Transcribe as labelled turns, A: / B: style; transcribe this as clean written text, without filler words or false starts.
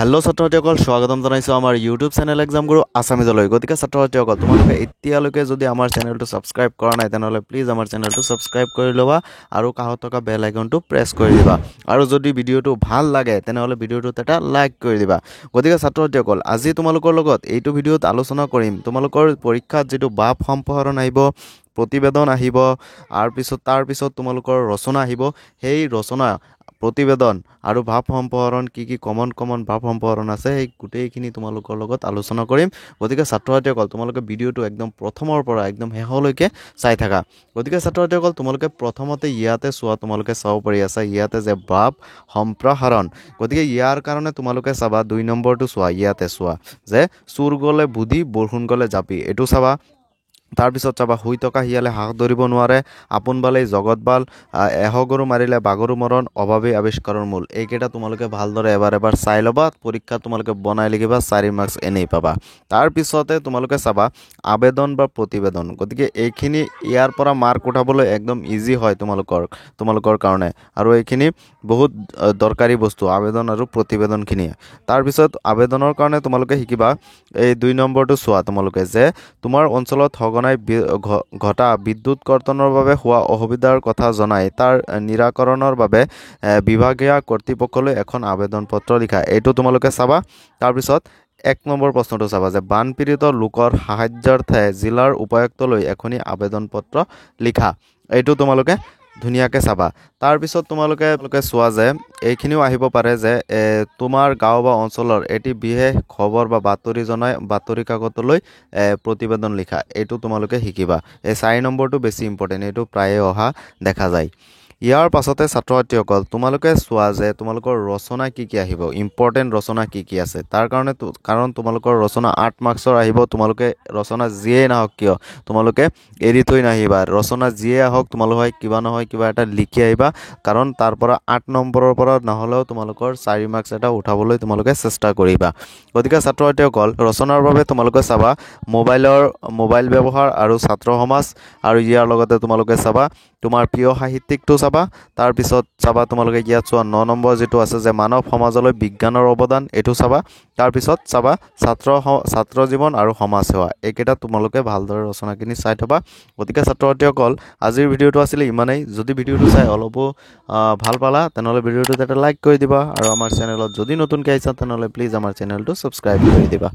A: hello' ছাত্ৰসকল স্বাগতম জনাইছো আমাৰ ইউটিউব চেনেল এক্সাম গুৰু আছামিজলৈ গতিকে ছাত্ৰসকল তোমালোকে এতিয়ালৈকে যদি আমাৰ চেনেলটো সাবস্ক্ৰাইব কৰা নাই তেনেহলে প্লিজ আমাৰ চেনেলটো সাবস্ক্ৰাইব কৰি লবা আৰু কাষত থকা বেল আইকনটো প্ৰেছ কৰি দিবা আৰু যদি ভিডিওটো ভাল লাগে তেনেহলে ভিডিওটোত এটা লাইক কৰি দিবা গতিকে ছাত্ৰসকল আজি তোমালোকৰ লগত এইটো ভিডিওত আলোচনা কৰিম তোমালোকৰ পৰীক্ষাত যেটো বাপ সম্পহৰণ আহিব প্ৰতিবেদন আহিব আৰু তাৰ পিছত তোমালোকৰ ৰচনা আহিব সেই ৰচনা প্ৰতিবেদন আৰু ভাৱ সম্পহৰণ কি কমন ভাৱ সম্পহৰণ আছে এই গুটেইখিনি তোমালোকৰ লগত আলোচনা কৰিম গতিকে ছাত্ৰসকল তোমালোকে ভিডিওটো একদম প্ৰথমৰ পৰা একদম শেষলৈকে চাই থাকা গতিকে ছাত্ৰসকল তোমালোকে প্ৰথমতে ইয়াতে তোমালোকে চাব পাৰি আছে ইয়াতে যে ভাৱ সম্প্ৰসাৰণ গতিকে ইয়াৰ কাৰণে তোমালোকে চাবা 2 নম্বৰটো ইয়াতে যে চুৰ গলে বুদ্ধি বৰষুণ গলে জাপি এটো চাবা তাৰ পিছত চাবা হুই টকা হিয়ালে হাক ধৰিব নোৱাৰে আপোন বালে জগতবাল এহগৰু মাৰিলে বাগৰু মৰণ অভাৱে আৱিষ্কাৰৰ মূল এইকেইটা তোমালোকে ভালদৰে এবাৰ চাই লবা পৰীক্ষা তোমালোকে বনাই লিখিবা 4 মাৰ্কস এনেই পাবা তাৰ পিছতে তোমালোকে চাবা আবেদন বা প্ৰতিবেদন গতিকে এইখিনি ইয়াৰ পৰা মাৰ্ক উঠাবলৈ একদম ইজি হয় তোমালোকৰ কাৰণে আৰু এইখিনি বহুত দৰকাৰী বস্তু আবেদন আৰু প্ৰতিবেদনখিনি তাৰ পিছত আবেদনৰ কাৰণে তোমালোকে শিকিবা এই 2 নম্বৰটো তোমালোকে যে তোমাৰ অঞ্চলত ঘটা বিদ্যুৎ কৰ্তনৰ বাবে হোৱা অসুবিধাৰ কথা জনাই তাৰ নিৰাকৰণৰ বাবে বিভাগীয় কৰ্তৃপক্ষলৈ এখন আবেদন পত্ৰ লিখা এইটো তোমালোকে চাবা তাৰ পিছত 1 নম্বৰ প্ৰশ্নটো চাবা যে বানপীড়িত লোকৰ সাহায্যাৰ্থে জিলাৰ উপায়ুক্তলৈ এখনি আবেদন পত্ৰ লিখা এইটো তোমালোকে ধুনিয়াকে চাবা তাৰ পিছত তোমালোকে চোৱা যে এইখিনিও আহিব পাৰে যে তোমাৰ গাঁও বা অঞ্চলৰ এটি বিশেষ খবৰ বা বাতৰি জনাই বাতৰি কাকতলৈ প্ৰতিবেদন লিখা এইটো তোমালোকে শিকিবা এই 4 নম্বৰটো বেছি ইম্পৰ্টেন্ট এইটো প্ৰায়ে অহা দেখা যায় ইয়াৰ পাছতে ছাত্ৰসকল তোমালোকে চোৱা যে তোমালোকৰ ৰচনা কি আহিব ইম্পৰ্টেন্ট ৰচনা কি আছে তাৰ কাৰণে কাৰণ তোমালোকৰ ৰচনা 8 মাৰ্কসৰ আহিব তোমালোকে ৰচনা যিয়ে নাহক কিয় তোমালোকে এৰি থৈ নাহিবা ৰচনা যিয়ে আহক তোমালোকে কিবা নহয় কিবা এটা লিখি আহিবা কাৰণ তাৰ পৰা 8 নম্বৰৰ পৰা নহলেও তোমালোকৰ 4 মাৰ্কস এটা উঠাবলৈ তোমালোকে চেষ্টা কৰিবা গতিকে ছাত্ৰসকল ৰচনাৰ বাবে তোমালোকে চাবা মোবাইল ব্যৱহাৰ আৰু ছাত্ৰ সমাজ আৰু ইয়াৰ লগতে তোমালোকে চাবা তোমাৰ প্ৰিয় সাহিত্যিকটো চাবা তাৰ পিছত চাবা তোমালোকে ইয়াত চোৱা 9 নম্বৰ যেটো আছে যে মানৱ সমাজলৈ বিজ্ঞানৰ অৱদান এটো চাবা তাৰ পিছত চাবা ছাত্ৰ জীৱন আৰু সমাজ সেৱা এইকেইটা তোমালোকে ভালদৰে ৰচনাখিনি চাই থবা গতিকে ছাত্ৰসকল আজিৰ ভিডিওটো আছিল ইমানেই যদি ভিডিওটো চাই অলপ ভাল পালা তেনেহলে ভিডিওটো এটা লাইক কৰি দিবা আৰু আমাৰ চেনেলত যদি নতুনকৈ আহিছা তেনেহলে প্লিজ আমাৰ চেনেলটো সাবস্ক্ৰাইব কৰি দিবা